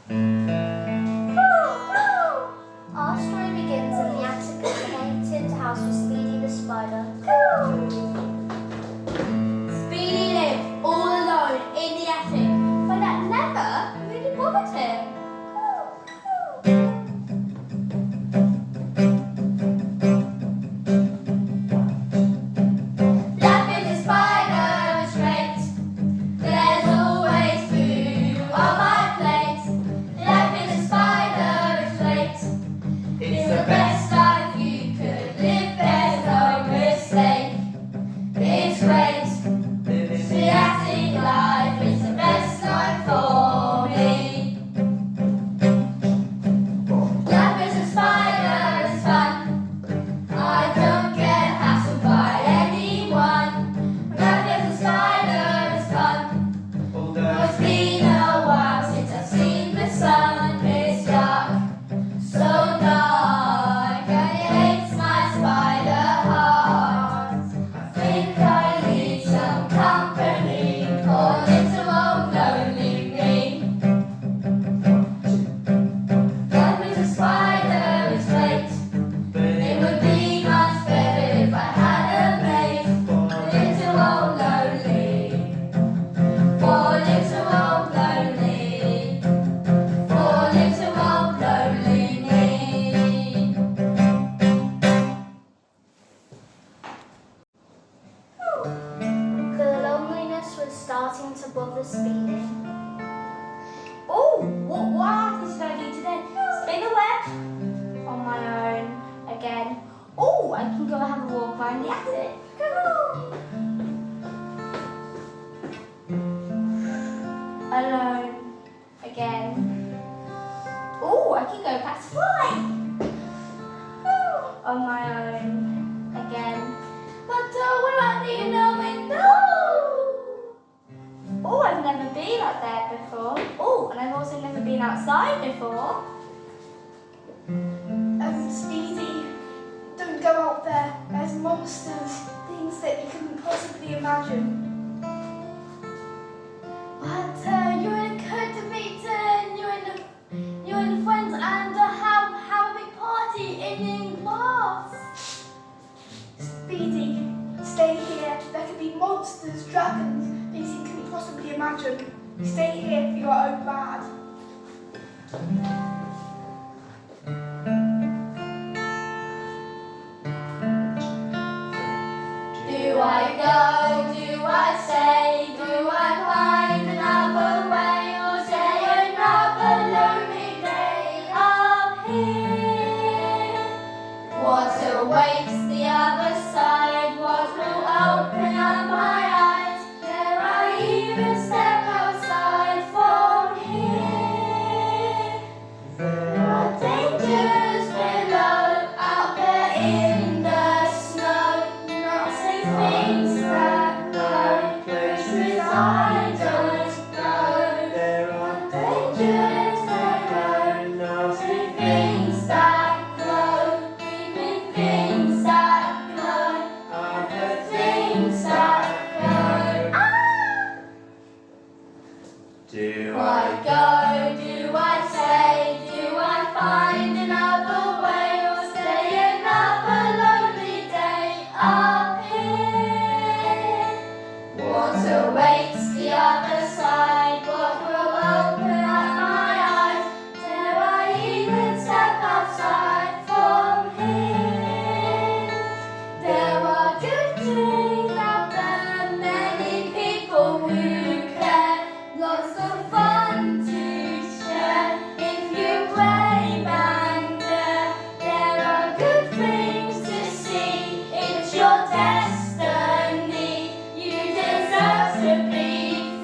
Our story begins in the attic of the haunted house with Speedy the spider. Speedy lived all alone in the attic, but that never really bothered him. Life is a spider, it's great. There's always food on my plate. Life is a spider, it's great. It's the best life you could live, there's no mistake. It's great. The attic life is the best life for me. Life is a spider, it's fun. I don't get hassled by anyone. Life is a spider, it's fun. It's been a while since I've seen the sun. It's dark, so dark, and it hates my spider heart. I think I need some company for little old lonely me. Life is a spider, it's great. It would be much better if I had a mate. Little old lonely. For little old lonely. For little old lonely me. The loneliness was starting to bother Speedy. Oh, what should I do today? Spin a web on my own again. Oh, I can go have a walk around the attic. Alone again. Oh, I can go catch a fly on my own again. But what about the inner window? Oh, I've never been up there before. Oh, and I've also never been outside before. Speedy, don't go out there. There's monsters, things that you couldn't possibly imagine. But you and Kurt to meet you and friends and have a big party in class. Speedy, stay here. There could be monsters, dragons, things you couldn't possibly imagine. Stay here for your own bad. Do I go? Do I stay? Do I find another way or stay another lonely day up here? What awaits the other side? What will open up my eyes? Dare I even step outside from here? There are dangers below, out there in the snow. Not safe things that go, places I don't go. There are Dangers that go, no safe things that go, creeping things that go, other things that go. Do Do I go? Do I stay? Do I find another way or stay another lonely day up here? What awaits the other side? What will open up my eyes? Dare I even step outside from here? There are good things out there, many people who care, lots of fun to share. If you play band, there are good things to see. It's your destiny. You deserve to be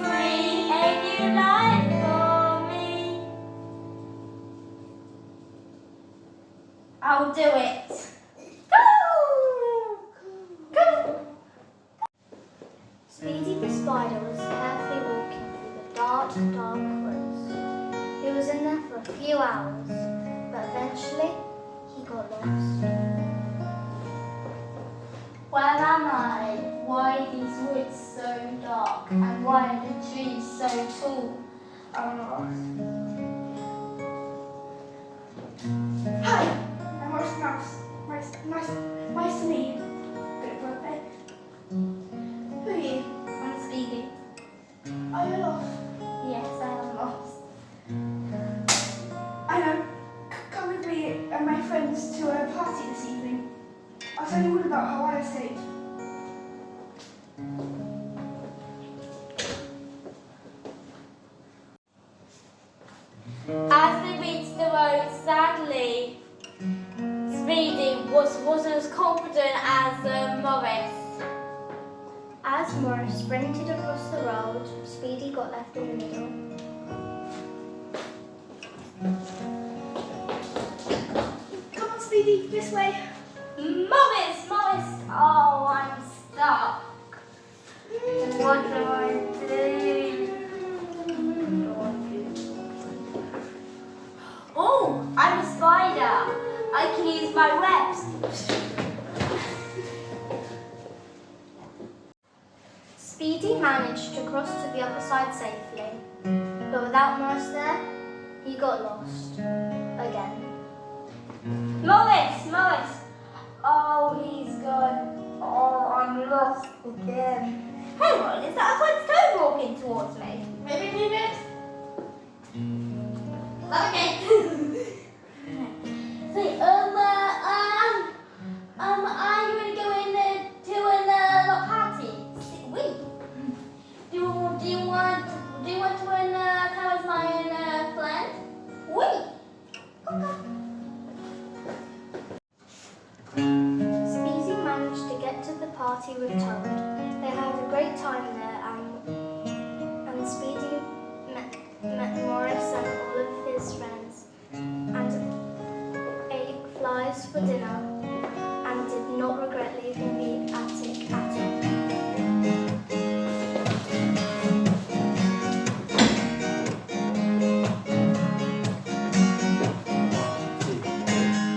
free. A new life for me. I'll do it. Go! Speedy the spider was carefully walking through the dark woods. He was in there for a few hours, but eventually he got lost. Where am I? Why are these woods so dark? And why are the trees so tall? I'm lost. safe. As they reached the road, sadly, Speedy wasn't as confident as Morris. As Morris sprinted across the road, Speedy got left in the middle. Come on, Speedy, this way. Morris! Oh, I'm stuck. What do I do? Oh, I'm a spider. I can use my webs. Speedy managed to cross to the other side safely, but without Morris there, he got lost again. Morris! Oh, he's gone. Oh, I'm lost again. Hang on, is that a white stone walking towards me? Maybe leave it. Okay. So, are you gonna go in to a party? Wait. Do you want to come as my friend? Wait. Okay. Speedy managed to get to the party with Toad. They had a great time there, and Speedy met Morris and all of his friends, and ate flies for dinner, and did not regret leaving the attic at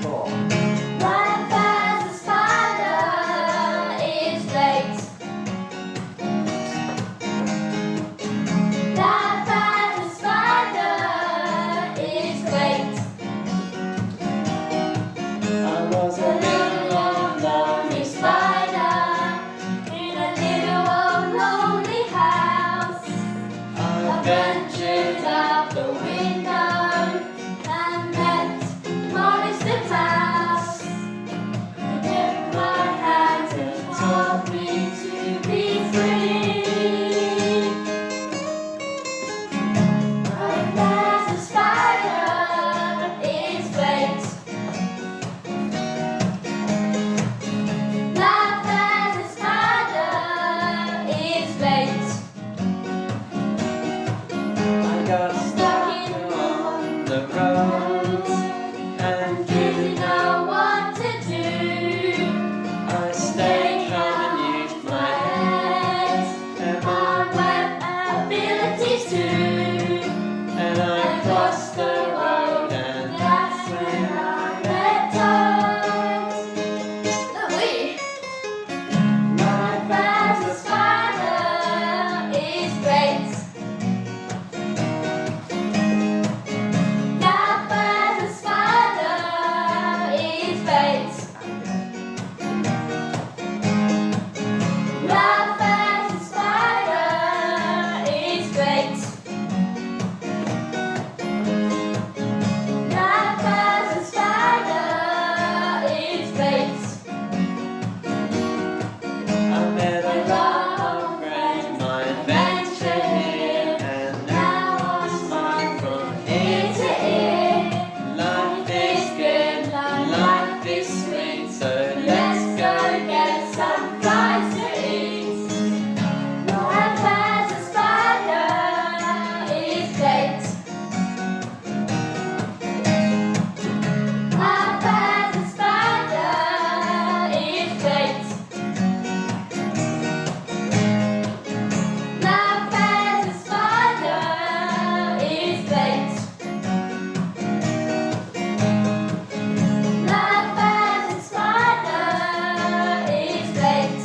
all. Life as a spider is great. Life as a spider is great. I was A a little old lonely spider in a little old lonely house. I ventured out the window and met Morris the mouse. He took my hand and taught me to be free. Life as a spider is great. Life as a spider is great. I got stuck on the road and Didn't know what to do. I stayed calm and used my head and My my web abilities too. and I crossed the road and That's when I met Toad. Louis. Life as a spider is great. Life as a spider is great. Life as a spider is great. Life as a spider is great. I met a lot of friends, my adventure here and now is mine from ear to ear. Life is good, life is sweet, so let's go get some flies to eat. Life as a spider is great. Life as a spider is great. Life as a spider is great. Life as a spider is great.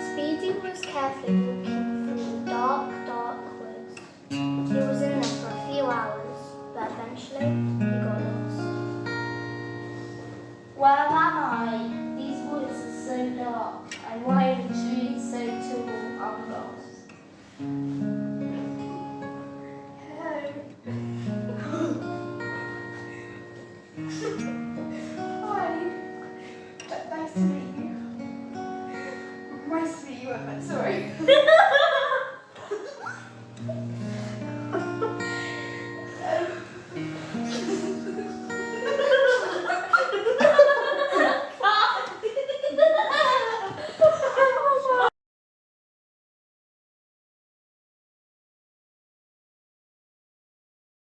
Speedy was carefully walking through dark woods. He was in there for a few hours, but eventually he got lost.